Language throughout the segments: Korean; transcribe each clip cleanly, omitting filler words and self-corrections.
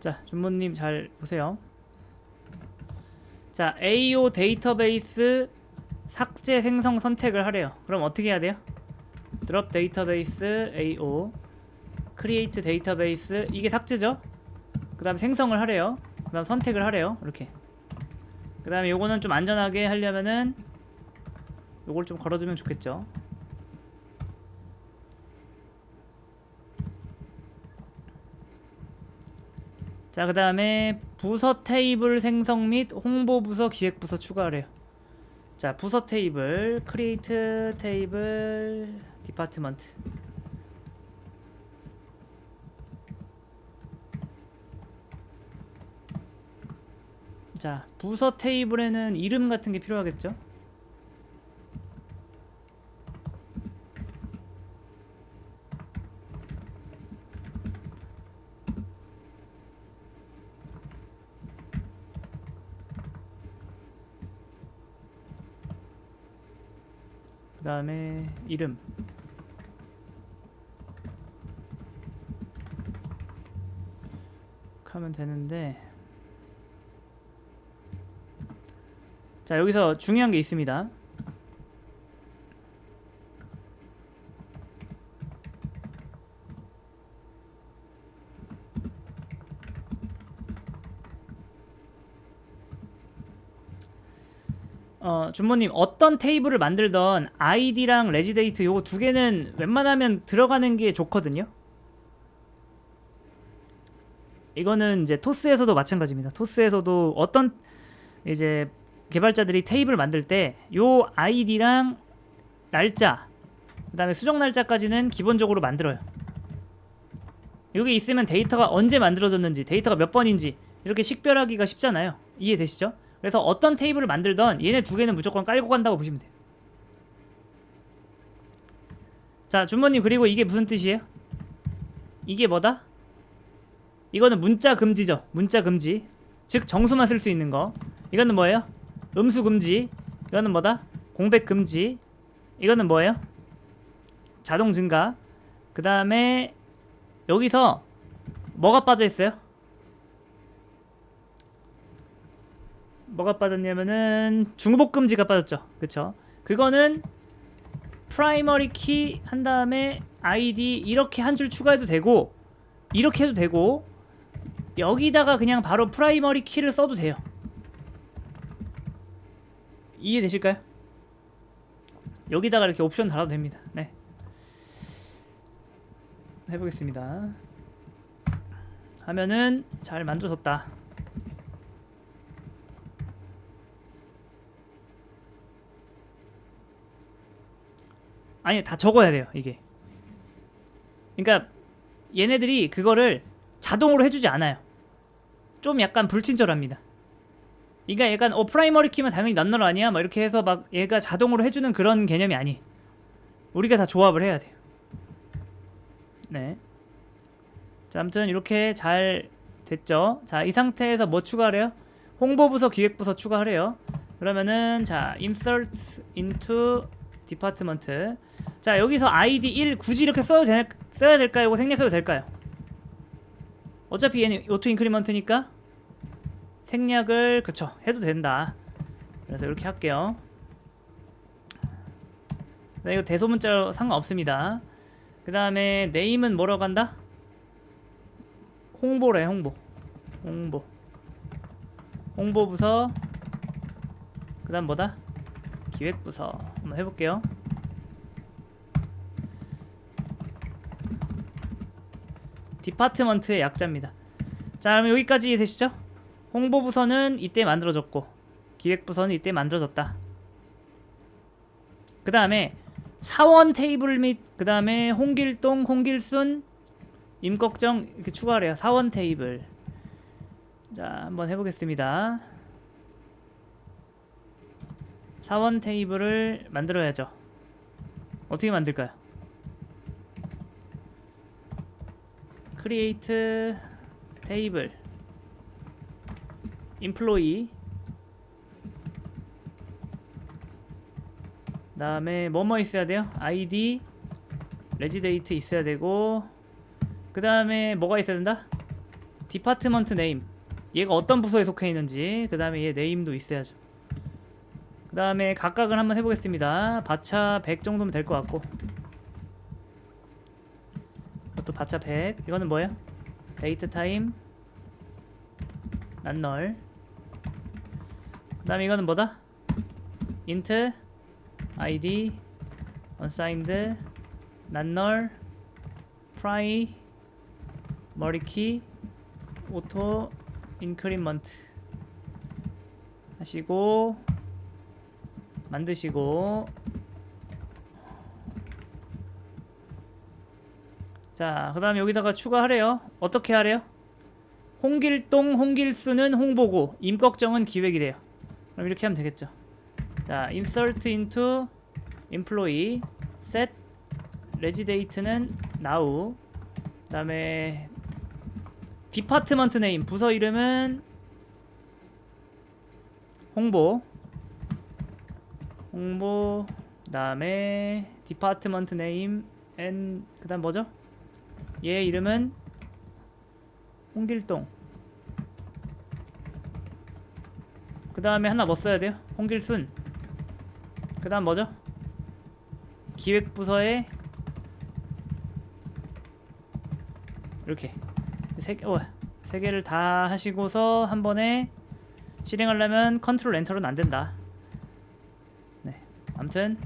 자, 준모님 잘 보세요. 자, AO 데이터베이스 삭제 생성 선택을 하래요. 그럼 어떻게 해야 돼요? drop 데이터베이스 AO create 데이터베이스, 이게 삭제죠? 그 다음에 생성을 하래요. 그 다음 선택을 하래요. 이렇게. 그 다음에 요거는 좀 안전하게 하려면은 요걸 좀 걸어두면 좋겠죠. 자, 그 다음에 부서 테이블 생성 및 홍보 부서 기획 부서 추가하래요. 자, 부서 테이블 create 테이블 디파트먼트. 자, 부서 테이블에는 이름 같은 게 필요하겠죠? 그 다음에 이름. 하면 되는데, 자, 여기서 중요한 게 있습니다. 준모님, 어떤 테이블을 만들던 아이디랑 레지데이트 요거 두 개는 웬만하면 들어가는 게 좋거든요. 이거는 이제 토스에서도 마찬가지입니다. 토스에서도 어떤 이제 개발자들이 테이블 만들 때 요 아이디랑 날짜, 그 다음에 수정 날짜까지는 기본적으로 만들어요. 여기 있으면 데이터가 언제 만들어졌는지, 데이터가 몇 번인지 이렇게 식별하기가 쉽잖아요. 이해되시죠? 그래서 어떤 테이블을 만들던 얘네 두 개는 무조건 깔고 간다고 보시면 돼요. 자, 준모님, 그리고 이게 무슨 뜻이에요? 이게 뭐다? 이거는 문자 금지죠. 문자 금지. 즉 정수만 쓸 수 있는 거. 이거는 뭐예요? 음수 금지. 이거는 뭐다? 공백 금지. 이거는 뭐예요? 자동 증가. 그 다음에 여기서 뭐가 빠져 있어요? 뭐가 빠졌냐면은 중복 금지가 빠졌죠. 그쵸? 그거는 프라이머리 키 한 다음에 아이디 이렇게 한 줄 추가해도 되고, 이렇게 해도 되고, 여기다가 그냥 바로 프라이머리 키를 써도 돼요. 이해되실까요? 여기다가 이렇게 옵션 달아도 됩니다. 네, 해보겠습니다. 하면은 잘 만들어졌다. 아니, 다 적어야 돼요, 이게. 그러니까 얘네들이 그거를 자동으로 해주지 않아요. 좀 약간 불친절합니다. 그러니까 약간 프라이머리 키면 당연히 넌널 아니야? 막 이렇게 해서 막 얘가 자동으로 해주는 그런 개념이 아니. 우리가 다 조합을 해야 돼요. 네. 자, 아무튼 이렇게 잘 됐죠. 자, 이 상태에서 뭐 추가하래요? 홍보부서 기획부서 추가하래요. 그러면은 자, insert into department. 자, 여기서 id 1 굳이 이렇게 써야 될까요? 이거 생략해도 될까요? 어차피 얘는 오토 인크리먼트니까 생략을, 그쵸, 해도 된다. 그래서 이렇게 할게요. 네, 이거 대소문자로 상관없습니다. 그 다음에 네임은 뭐라고 한다? 홍보래. 홍보부서. 그 다음 뭐다? 기획부서. 한번 해볼게요. 디파트먼트의 약자입니다. 자, 그럼 여기까지 되시죠? 홍보부서는 이때 만들어졌고 기획부서는 이때 만들어졌다. 그 다음에 사원 테이블 및 그 다음에 홍길동, 홍길순, 임꺽정 이렇게 추가하래요. 사원 테이블. 자, 한번 해보겠습니다. 사원 테이블을 만들어야죠. 어떻게 만들까요? create 테이블 employee, 그 다음에 뭐뭐 있어야 돼요? id, 레지데이트 있어야 되고, 그 다음에 뭐가 있어야 된다? 디파트먼트 네임, 얘가 어떤 부서에 속해 있는지, 그 다음에 얘 네임도 있어야죠. 그 다음에 각각을 한번 해보겠습니다. 바차 100 정도면 될 것 같고, 이것도 바차 100. 이거는 뭐야? 데이트 타임 난널. 그 다음에 이거는 뭐다? int id unsigned 난널 프라이 머리키 오토 인크리먼트 하시고 만드시고, 자 그 다음에 여기다가 추가하래요. 어떻게 하래요? 홍길동 홍길수는 홍보고 임꺽정은 기획이래요. 그럼 이렇게 하면 되겠죠. 자 insert into employee set regidate는 now. 그 다음에 디파트먼트 네임, 부서 이름은 홍보, 그 다음에 디파트먼트 네임 and 그 다음 뭐죠? 얘 이름은 홍길동. 그 다음에 하나 뭐 써야 돼요? 홍길순. 그 다음 뭐죠? 기획부서에 이렇게 세 개를 다 하시고서 한 번에 실행하려면 컨트롤 엔터로는 안 된다. 네, 아무튼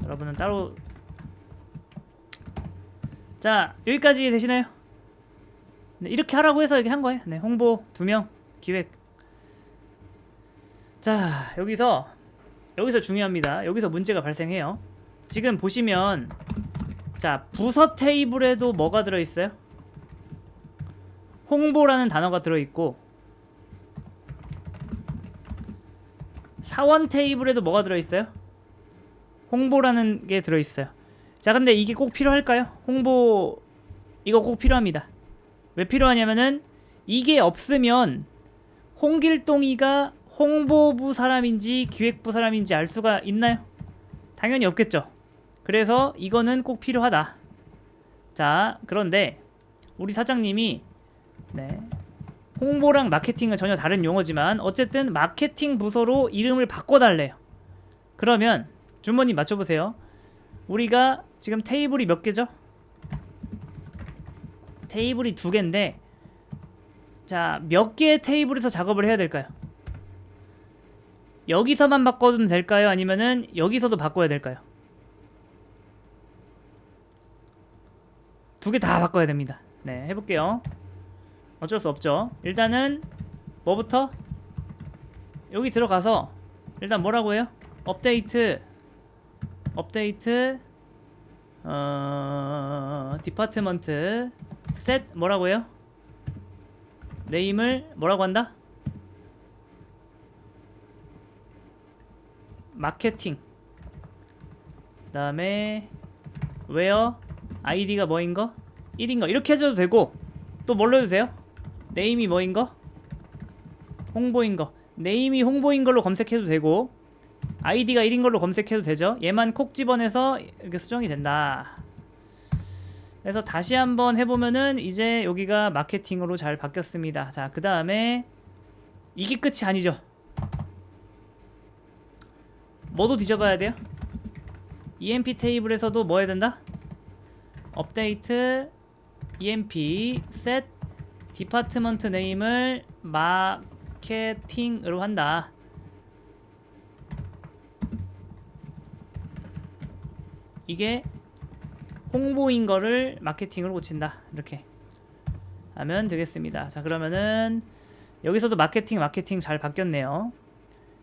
여러분은 따로. 자 여기까지 되시나요? 네, 이렇게 하라고 해서 이렇게 한 거예요. 네, 홍보 2명, 기획. 자 여기서 중요합니다. 여기서 문제가 발생해요. 지금 보시면 자 부서 테이블에도 뭐가 들어있어요? 홍보라는 단어가 들어있고, 사원 테이블에도 뭐가 들어있어요? 홍보라는 게 들어있어요. 자 근데 이게 꼭 필요할까요? 홍보 이거 꼭 필요합니다. 왜 필요하냐면은 이게 없으면 홍길동이가 홍보부 사람인지 기획부 사람인지 알 수가 있나요? 당연히 없겠죠. 그래서 이거는 꼭 필요하다. 자 그런데 우리 사장님이 네, 홍보랑 마케팅은 전혀 다른 용어지만 어쨌든 마케팅 부서로 이름을 바꿔달래요. 그러면 주머니 맞춰보세요. 우리가 지금 테이블이 몇 개죠? 테이블이 2개인데 자 몇 개의 테이블에서 작업을 해야 될까요? 여기서만 바꿔두면 될까요? 아니면은 여기서도 바꿔야 될까요? 2개 다 바꿔야 됩니다. 네, 해볼게요. 어쩔 수 없죠. 일단은 뭐부터? 여기 들어가서 일단 뭐라고 해요? 업데이트 디파트먼트 셋 뭐라고 해요? 네임을 뭐라고 한다? 마케팅. 그 다음에 웨어 아이디가 뭐인거? 1인거 이렇게 해줘도 되고, 또 뭘로 해도 돼요? 네임이 뭐인거? 홍보인거. 네임이 홍보인걸로 검색해도 되고, 아이디가 1인걸로 검색해도 되죠. 얘만 콕 집어내서 이렇게 수정이 된다. 그래서 다시 한번 해보면은 이제 여기가 마케팅으로 잘 바뀌었습니다. 자 그 다음에 이게 끝이 아니죠. 뭐도 뒤져봐야 돼요? EMP 테이블에서도 뭐 해야 된다? 업데이트 EMP set 디파트먼트 네임을 마케팅으로 한다. 이게 홍보인 거를 마케팅으로 고친다. 이렇게 하면 되겠습니다. 자 그러면은 여기서도 마케팅 잘 바뀌었네요.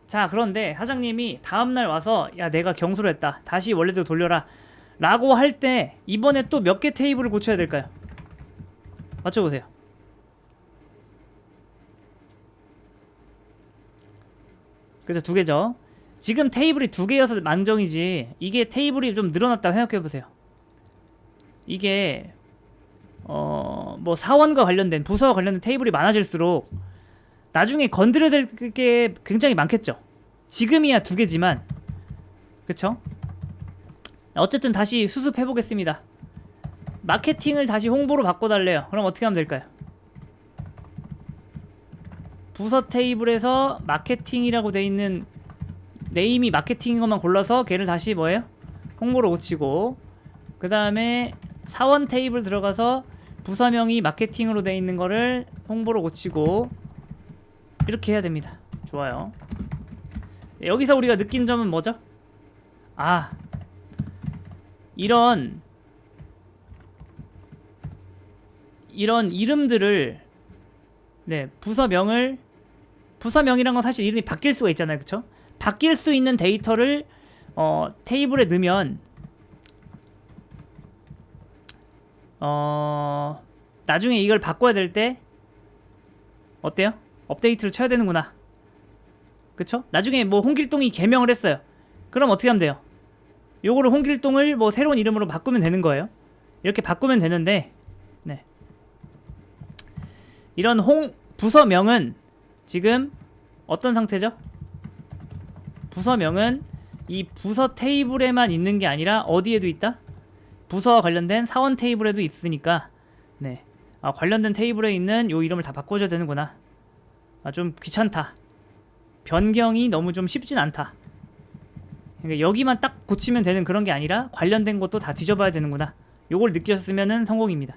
자 그런데 사장님이 다음날 와서 야 내가 경솔 했다, 다시 원래대로 돌려라 라고 할 때 이번에 또 몇 개 테이블을 고쳐야 될까요? 맞춰보세요. 그죠, 2개죠. 지금 테이블이 2개여서 만정이지 이게 테이블이 좀 늘어났다고 생각해보세요. 이게 뭐 사원과 관련된 부서와 관련된 테이블이 많아질수록 나중에 건드려야 될 게 굉장히 많겠죠. 지금이야 2개지만 그쵸? 어쨌든 다시 수습해 보겠습니다. 마케팅을 다시 홍보로 바꿔달래요. 그럼 어떻게 하면 될까요? 부서 테이블에서 마케팅이라고 돼 있는 네임이 마케팅인 것만 골라서 걔를 다시 뭐예요? 홍보로 고치고, 그 다음에 사원 테이블 들어가서 부서명이 마케팅으로 돼 있는 거를 홍보로 고치고, 이렇게 해야 됩니다. 좋아요. 여기서 우리가 느낀 점은 뭐죠? 아, 이런 이름들을, 네, 부서명이란 건 사실 이름이 바뀔 수가 있잖아요, 그쵸? 바뀔 수 있는 데이터를 테이블에 넣으면 나중에 이걸 바꿔야 될 때 어때요? 업데이트를 쳐야 되는구나, 그쵸? 나중에 뭐 홍길동이 개명을 했어요. 그럼 어떻게 하면 돼요? 요거를 홍길동을 뭐 새로운 이름으로 바꾸면 되는 거예요. 이렇게 바꾸면 되는데, 네, 이런 부서명은 지금 어떤 상태죠? 부서명은 이 부서 테이블에만 있는 게 아니라 어디에도 있다? 부서와 관련된 사원 테이블에도 있으니까, 네, 관련된 테이블에 있는 요 이름을 다 바꿔줘야 되는구나. 좀 귀찮다. 변경이 너무 좀 쉽진 않다. 그러니까 여기만 딱 고치면 되는 그런 게 아니라 관련된 것도 다 뒤져봐야 되는구나. 요걸 느끼셨으면 성공입니다.